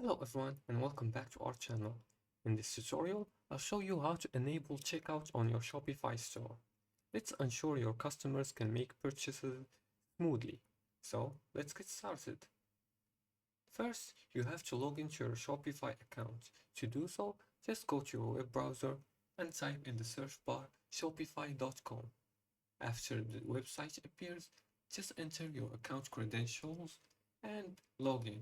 Hello everyone and welcome back to our channel. In this tutorial, I'll show you how to enable checkout on your Shopify store. Let's ensure your customers can make purchases smoothly. So let's get started. First, you have to log into your Shopify account. To do so, just go to your web browser and type in the search bar shopify.com. After the website appears, just enter your account credentials and log in.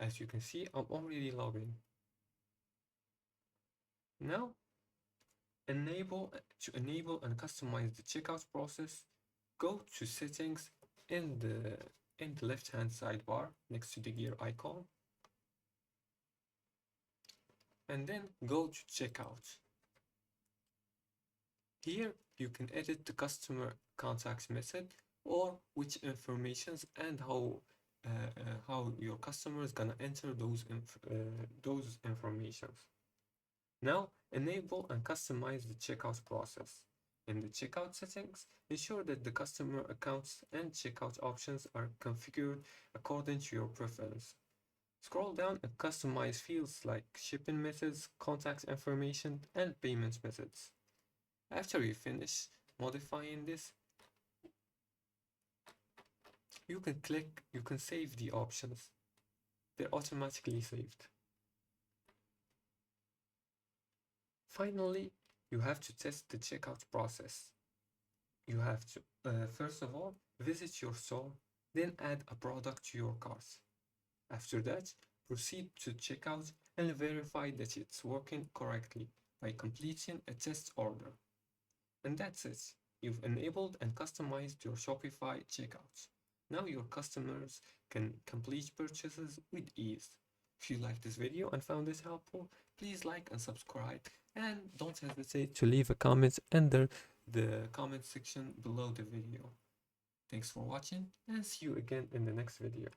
As you can see, I'm already logged in. Now, to enable and customize the checkout process, go to settings in the left-hand sidebar next to the gear icon, and then go to checkout. Here you can edit the customer contact method or which informations and how your customer is gonna enter those informations. Now, enable and customize the checkout process. In the checkout settings, ensure that the customer accounts and checkout options are configured according to your preference. Scroll down and customize fields like shipping methods, contact information, and payment methods. After you finish modifying this, you can save the options. They're automatically saved. Finally, you have to test the checkout process. You have to, first of all, visit your store, then add a product to your cart. After that, proceed to checkout and verify that it's working correctly by completing a test order. And that's it. You've enabled and customized your Shopify checkout. Now your customers can complete purchases with ease. If you liked this video and found this helpful, please like and subscribe, and don't hesitate to leave a comment under the comment section below the video. Thanks for watching and see you again in the next video.